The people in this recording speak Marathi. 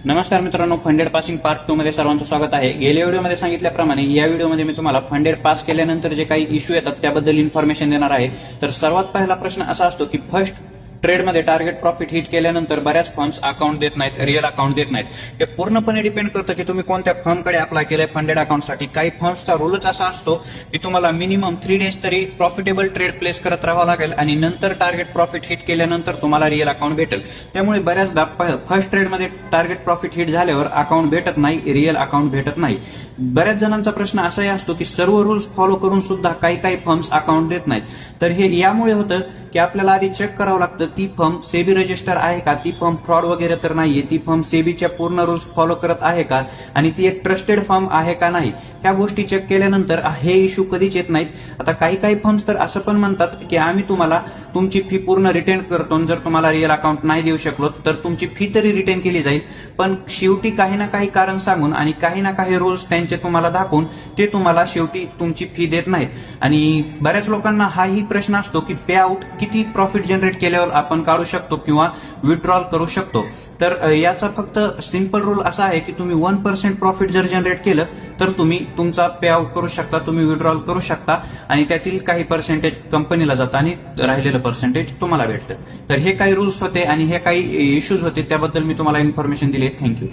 नमस्कार मित्रांनो, फंडेड पासिंग पार्ट 2 मध्ये सर्वांचं स्वागत आहे। गेल्या व्हिडिओमध्ये सांगितल्याप्रमाणे या व्हिडिओमध्ये मी तुम्हाला फंडेड पास केल्यानंतर जे काही इश्यू येतात त्याबद्दल इन्फॉर्मेशन देणार आहे। तर सर्वात पहिला प्रश्न असा असतो की फर्स्ट ट्रेडमध्ये टार्गेट प्रॉफिट हिट केल्यानंतर बऱ्याच फर्म्स अकाउंट देत नाहीत, रिअल अकाउंट देत नाहीत। हे पूर्णपणे डिपेंड करतं की तुम्ही कोणत्या फर्मकडे अप्लाय केलंय फंडेड अकाउंटसाठी। काही फर्म्सचा रूलच असा असतो की तुम्हाला मिनिमम 3 डेज तरी प्रॉफिटेबल ट्रेड प्लेस करत राहावं लागेल आणि नंतर टार्गेट प्रॉफिट हिट केल्यानंतर तुम्हाला रिअल अकाउंट भेटेल। त्यामुळे बऱ्याचदा फर्स्ट ट्रेडमध्ये टार्गेट प्रॉफिट हिट झाल्यावर अकाउंट भेटत नाही, रिअल अकाउंट भेटत नाही। बऱ्याच जणांचा प्रश्न असाही असतो की सर्व रूल्स फॉलो करून सुद्धा काही फर्म्स अकाउंट देत नाहीत। तर हे यामुळे होतं की आपल्याला आधी चेक करावं लागतं ती फर्म सेबी रजिस्टर आहे का, ती फर्म फ्रॉड वगैरे तर नाहीये, ती फर्म सेबीच्या पूर्ण रूल्स फॉलो करत आहे का आणि ती एक ट्रस्टेड फर्म आहे का नाही, ह्या गोष्टी चेक केल्यानंतर हे इश्यू कधीच येत नाहीत। आता काही फर्म्स तर असं पण म्हणतात की आम्ही तुम्हाला तुमची फी पूर्ण रिटर्न करतो, जर तुम्हाला रिअल अकाउंट नाही देऊ शकलो तर तुमची फी तरी रिटर्न केली जाईल। पण शेवटी काही ना काही कारण सांगून आणि काही ना काही रूल्स त्यांचे तुम्हाला दाखवून ते तुम्हाला शेवटी तुमची फी देत नाहीत। आणि बऱ्याच लोकांना हाही प्रश्न असतो की पे आउट किती प्रॉफिट जनरेट केल्यावर आपण काढू शकतो किंवा विथड्रॉल करू शकतो। तर याचा फक्त सिंपल रूल असा आहे की तुम्ही 1% प्रॉफिट जर जनरेट केलं तर तुम्ही तुमचा पे आउट करू शकता, तुम्ही विथड्रॉल करू शकता आणि त्यातील काही पर्सेंटेज कंपनीला जातं आणि राहिलेलं पर्सेंटेज तुम्हाला भेटतं। तर हे काही रूल्स होते आणि हे काही इश्यूज होते, त्याबद्दल मी तुम्हाला इन्फॉर्मेशन दिली। थँक्यू।